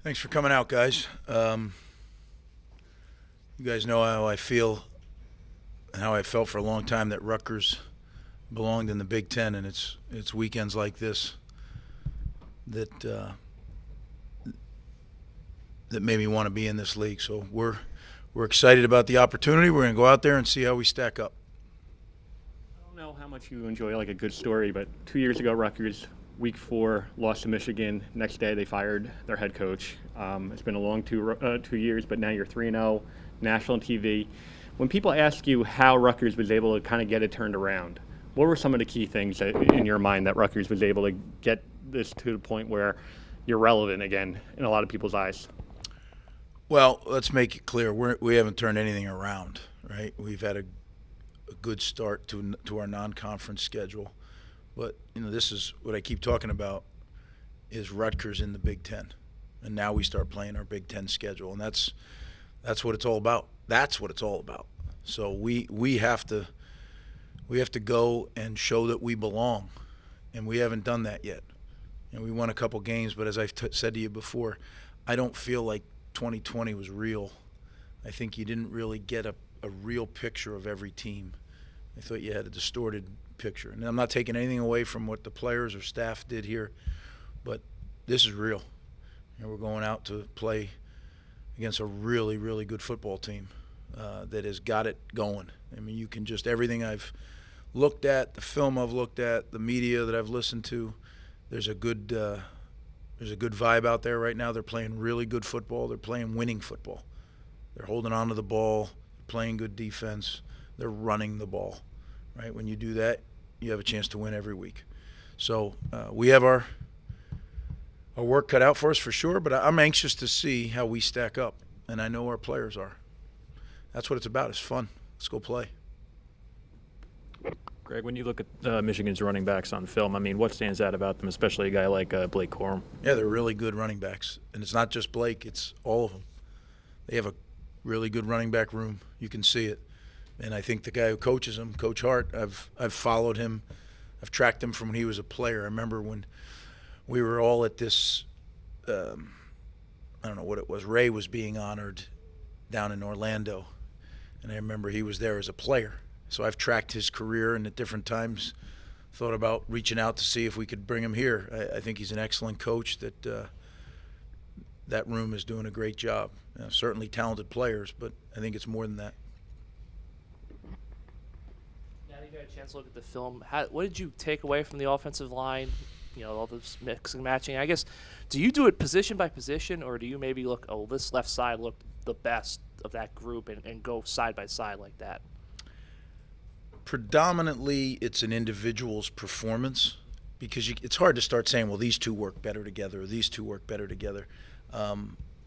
Thanks for coming out, guys. You guys know how I feel and how I felt for a long time that Rutgers belonged in the Big Ten, and it's weekends like this that that made me want to be in this league. So we're excited about the opportunity. We're going to go out there and see how we stack up. I don't know how much you enjoy like a good story, but 2 years ago, Rutgers, week 4, lost to Michigan. Next day, they fired their head coach. It's been a long 2 years, but now you're 3-0, national TV. When people ask you how Rutgers was able to kind of get it turned around, what were some of the key things in your mind that Rutgers was able to get this to the point where you're relevant again in a lot of people's eyes? Well, let's make it clear. We haven't turned anything around, right? We've had a good start to our non-conference schedule. But, this is what I keep talking about is Rutgers in the Big Ten. And now we start playing our Big Ten schedule. And that's what it's all about. That's what it's all about. So we have to go and show that we belong. And we haven't done that yet. And we won a couple games, but as I've said to you before, I don't feel like 2020 was real. I think you didn't really get a real picture of every team. I thought you had a distorted picture. And I'm not taking anything away from what the players or staff did here, but this is real. And we're going out to play against a really, really good football team that has got it going. I mean, you can just everything I've looked at, the film I've looked at, the media that I've listened to, there's a good vibe out there right now. They're playing really good football. They're playing winning football. They're holding on to the ball, playing good defense. They're running the ball, right? When you do that, you have a chance to win every week. So we have our work cut out for us for sure, but I'm anxious to see how we stack up, and I know our players are. That's what it's about. It's fun. Let's go play. Greg, when you look at Michigan's running backs on film, I mean, what stands out about them, especially a guy like Blake Corum? Yeah, they're really good running backs. And it's not just Blake, it's all of them. They have a really good running back room. You can see it. And I think the guy who coaches them, Coach Hart, I've followed him. I've tracked him from when he was a player. I remember when we were all at this, I don't know what it was, Ray was being honored down in Orlando. And I remember he was there as a player. So I've tracked his career and at different times thought about reaching out to see if we could bring him here. I think he's an excellent coach that room is doing a great job. Certainly talented players, but I think it's more than that. Now that you had a chance to look at the film, what did you take away from the offensive line? All this mixing, matching. I guess, do you do it position by position, or do you maybe look, this left side looked the best of that group and go side by side like that? Predominantly, it's an individual's performance because it's hard to start saying, well, these two work better together or these two work better together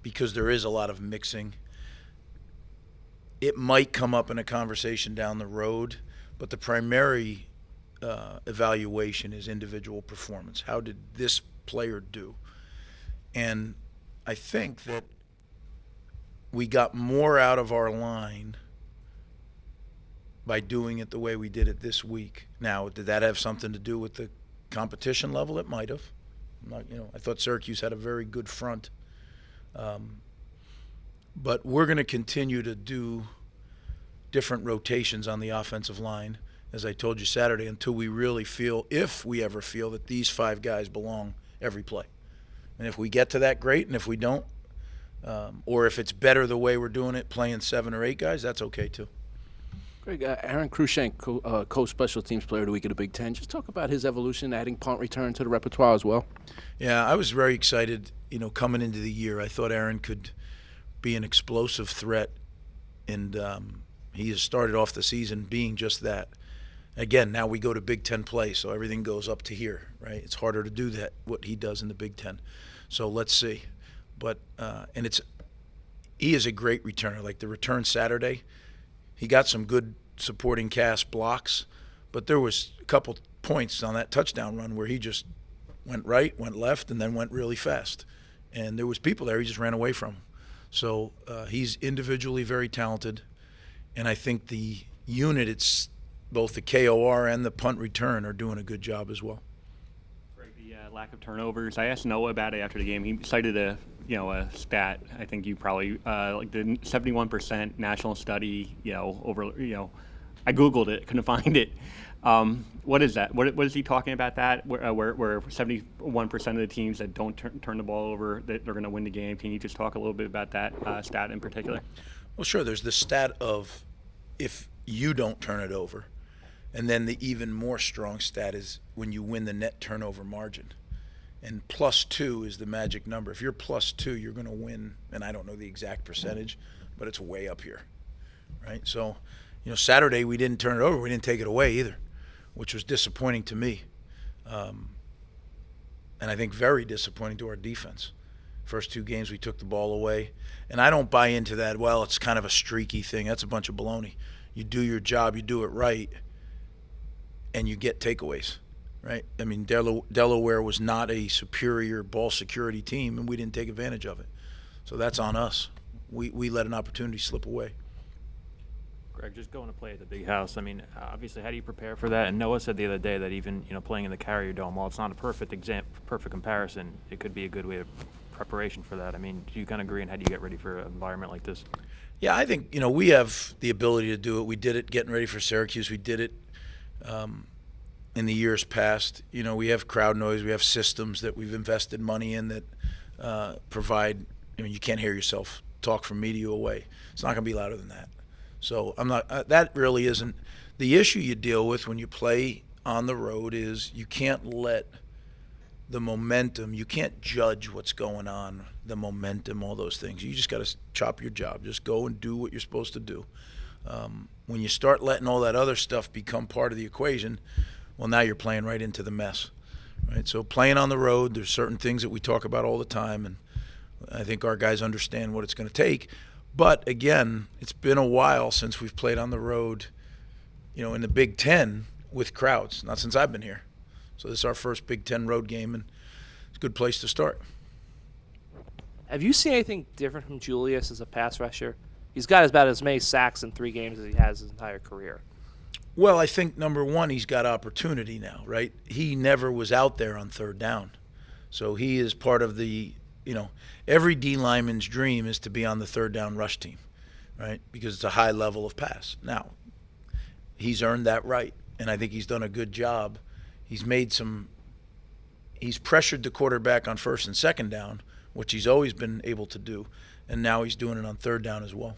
because there is a lot of mixing. It might come up in a conversation down the road, but the primary evaluation is individual performance. How did this player do? And I think that we got more out of our line by doing it the way we did it this week. Now, did that have something to do with the competition level? It might have. I thought Syracuse had a very good front. But we're going to continue to do different rotations on the offensive line, as I told you Saturday, until we really feel, if we ever feel, that these 5 guys belong every play. And if we get to that, great. And if we don't, or if it's better the way we're doing it, playing 7 or 8 guys, that's okay too. Greg, Aaron Cruikshank, co-special teams player of the week of the Big Ten. Just talk about his evolution, adding punt return to the repertoire as well. Yeah, I was very excited, coming into the year. I thought Aaron could be an explosive threat, and he has started off the season being just that. Again, now we go to Big Ten play, so everything goes up to here, right? It's harder to do that, what he does in the Big Ten. So let's see. But he is a great returner. Like the return Saturday, he got some good supporting cast blocks, but there was a couple points on that touchdown run where he just went right, went left, and then went really fast. And there was people there he just ran away from. So he's individually very talented, and I think the unit, it's both the KOR and the punt return are doing a good job as well. Greg, The lack of turnovers. I asked Noah about it after the game. He cited a stat. I think you probably like the 71% national study. I Googled it, couldn't find it. What is that? What is he talking about? That where 71% of the teams that don't turn the ball over, that they're going to win the game. Can you just talk a little bit about that stat in particular? Well, sure. There's the stat of if you don't turn it over. And then the even more strong stat is when you win the net turnover margin. And +2 is the magic number. If you're +2, you're going to win. And I don't know the exact percentage, but it's way up here, right? So, Saturday we didn't turn it over. We didn't take it away either, which was disappointing to me. And I think very disappointing to our defense. First 2 games we took the ball away. And I don't buy into that, well, it's kind of a streaky thing. That's a bunch of baloney. You do your job, you do it right, and you get takeaways, right? I mean, Delaware was not a superior ball security team, and we didn't take advantage of it. So that's on us. We let an opportunity slip away. Greg, just going to play at the big house, I mean, obviously, how do you prepare for that? And Noah said the other day that even, playing in the Carrier Dome, while it's not a perfect comparison, it could be a good way of preparation for that. I mean, do you kind of agree, and how do you get ready for an environment like this? Yeah, I think, we have the ability to do it. We did it getting ready for Syracuse. We did it in the years past. We have crowd noise. We have systems that we've invested money in that provide, you can't hear yourself talk from media away. It's not going to be louder than that. So that really isn't the issue you deal with when you play on the road. Is you can't let the momentum, you can't judge what's going on, the momentum, all those things. You just got to chop your job. Just go and do what you're supposed to do. When you start letting all that other stuff become part of the equation, well, now you're playing right into the mess, right? So playing on the road, there's certain things that we talk about all the time, and I think our guys understand what it's going to take. But again, it's been a while since we've played on the road, in the Big Ten with crowds. Not since I've been here. So this is our first Big Ten road game, and it's a good place to start. Have you seen anything different from Julius as a pass rusher? He's got about as many sacks in 3 games as he has his entire career. Well, I think, number one, he's got opportunity now, right? He never was out there on 3rd down. So he is part of the, every D lineman's dream is to be on the 3rd down rush team, right? Because it's a high level of pass. Now, he's earned that right, and I think he's done a good job. He's pressured the quarterback on 1st and 2nd down, which he's always been able to do, and now he's doing it on 3rd down as well.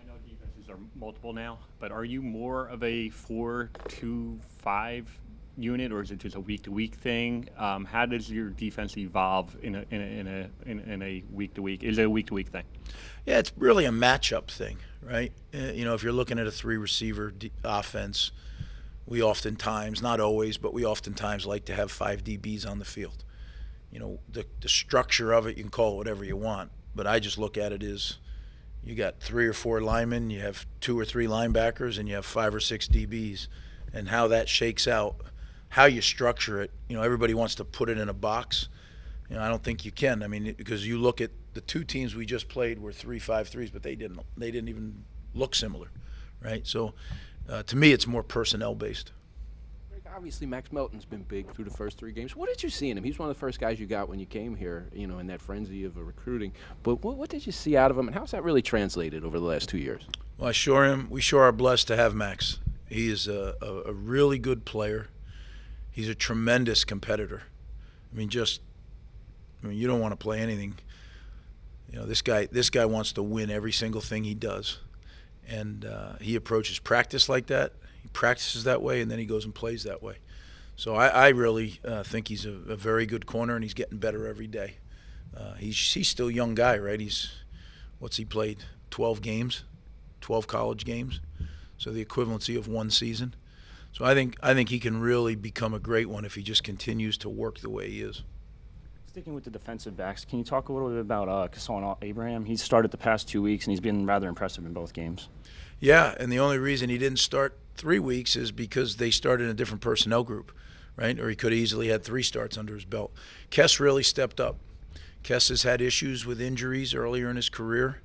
I know defenses are multiple now, but are you more of a 4-2-5 unit, or is it just a week-to-week thing? How does your defense evolve in a week-to-week? Is it a week-to-week thing? Yeah, it's really a matchup thing, right? If you're looking at a 3-receiver offense, we oftentimes, not always, but we oftentimes like to have 5 DBs on the field. The structure of it, you can call it whatever you want, but I just look at it as you got 3 or 4 linemen, you have 2 or 3 linebackers, and you have 5 or 6 DBs, and how that shakes out, how you structure it. Everybody wants to put it in a box. I don't think you can. I mean, because you look at the 2 teams we just played were 3-5-3s, but they didn't even look similar, right? So to me, it's more personnel based. Obviously, Max Melton's been big through the first 3 games. What did you see in him? He's one of the first guys you got when you came here, in that frenzy of recruiting. But what did you see out of him, and how's that really translated over the last 2 years? Well, we sure are blessed to have Max. He is a really good player. He's a tremendous competitor. I mean, you don't want to play anything. This guy wants to win every single thing he does, and he approaches practice like that. He practices that way, and then he goes and plays that way. So I really think he's a very good corner, and he's getting better every day. He's still a young guy, right? He played 12 games, 12 college games, so the equivalency of 1 season. So I think he can really become a great one if he just continues to work the way he is. Sticking with the defensive backs, can you talk a little bit about Kasson Abraham? He's started the past 2 weeks, and he's been rather impressive in both games. Yeah, and the only reason he didn't start 3 weeks is because they started in a different personnel group, right? Or he could have easily had 3 starts under his belt. Kess really stepped up. Kess has had issues with injuries earlier in his career.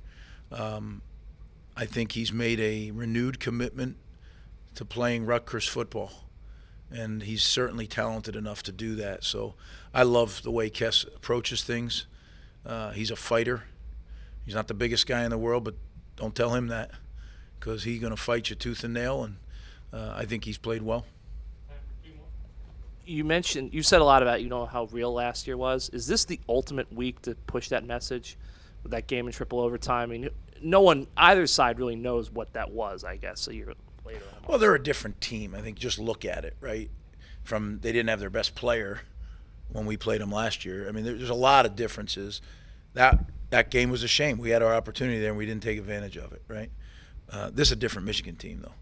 I think he's made a renewed commitment to playing Rutgers football. and he's certainly talented enough to do that. So I love the way Kess approaches things. He's a fighter. He's not the biggest guy in the world, but don't tell him that, because he's going to fight you tooth and nail, and I think he's played well. You said a lot about how real last year was. Is this the ultimate week to push that message with that game in triple overtime? I mean, no one either side really knows what that was, I guess, a year later. Well, they're a different team. I think just look at it, right? They didn't have their best player when we played them last year. I mean, there's a lot of differences. That game was a shame. We had our opportunity there and we didn't take advantage of it, right? This is a different Michigan team, though.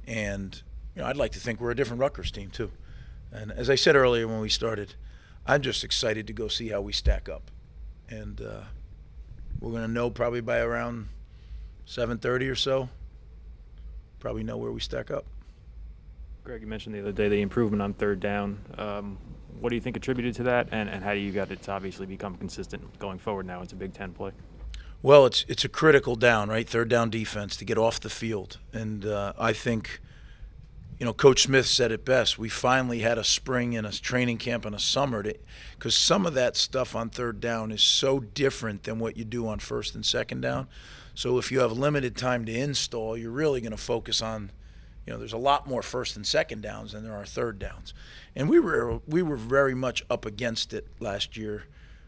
And I'd like to think we're a different Rutgers team, too. And as I said earlier when we started, I'm just excited to go see how we stack up. And we're going to know probably by around 7:30 or so, probably know where we stack up. Greg, you mentioned the other day the improvement on third down. What do you think attributed to that, and how do you got it to obviously become consistent going forward now? It's a Big Ten play. Well, it's a critical down, right? Third down defense to get off the field. And I think, Coach Smith said it best. We finally had a spring and a training camp and a summer, because some of that stuff on third down is so different than what you do on first and second down. So if you have limited time to install, you're really going to focus on, there's a lot more first and second downs than there are third downs. And we were very much up against it last year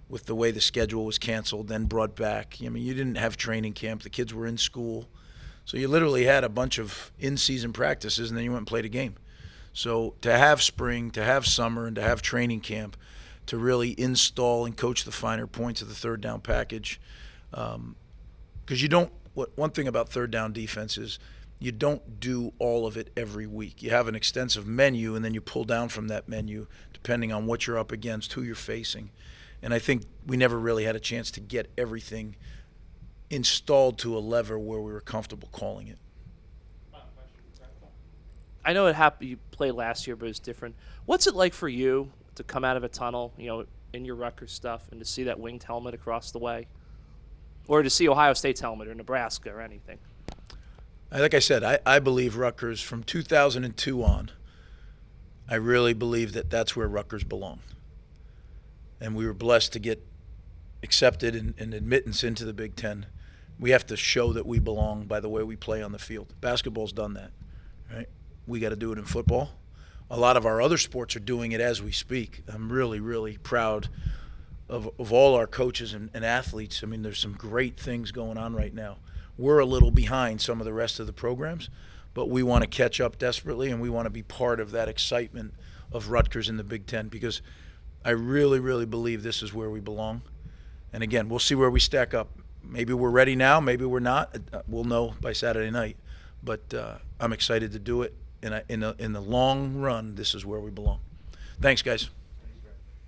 with the way the schedule was canceled, then brought back. I mean, you didn't have training camp. The kids were in school. So you literally had a bunch of in-season practices, and then you went and played a game. So to have spring, to have summer, and to have training camp, to really install and coach the finer points of the third down package, because one thing about third down defense is you don't do all of it every week. You have an extensive menu, and then you pull down from that menu depending on what you're up against, who you're facing. And I think we never really had a chance to get everything installed to a level where we were comfortable calling it. I know it happened. You played last year, but it's different. What's it like for you to come out of a tunnel, in your Rutgers stuff, and to see that winged helmet across the way, or to see Ohio State's helmet or Nebraska or anything? Like I said, I believe Rutgers from 2002 on. I really believe that that's where Rutgers belonged. And we were blessed to get accepted and admittance into the Big Ten. We have to show that we belong by the way we play on the field. Basketball's done that, right? We got to do it in football. A lot of our other sports are doing it as we speak. I'm really, really proud of all our coaches and athletes. I mean, there's some great things going on right now. We're a little behind some of the rest of the programs, but we want to catch up desperately, and we want to be part of that excitement of Rutgers in the Big Ten, because I really, really believe this is where we belong. And again, we'll see where we stack up. Maybe we're ready now, maybe we're not. We'll know by Saturday night. But I'm excited to do it. In the long run, this is where we belong. Thanks, guys.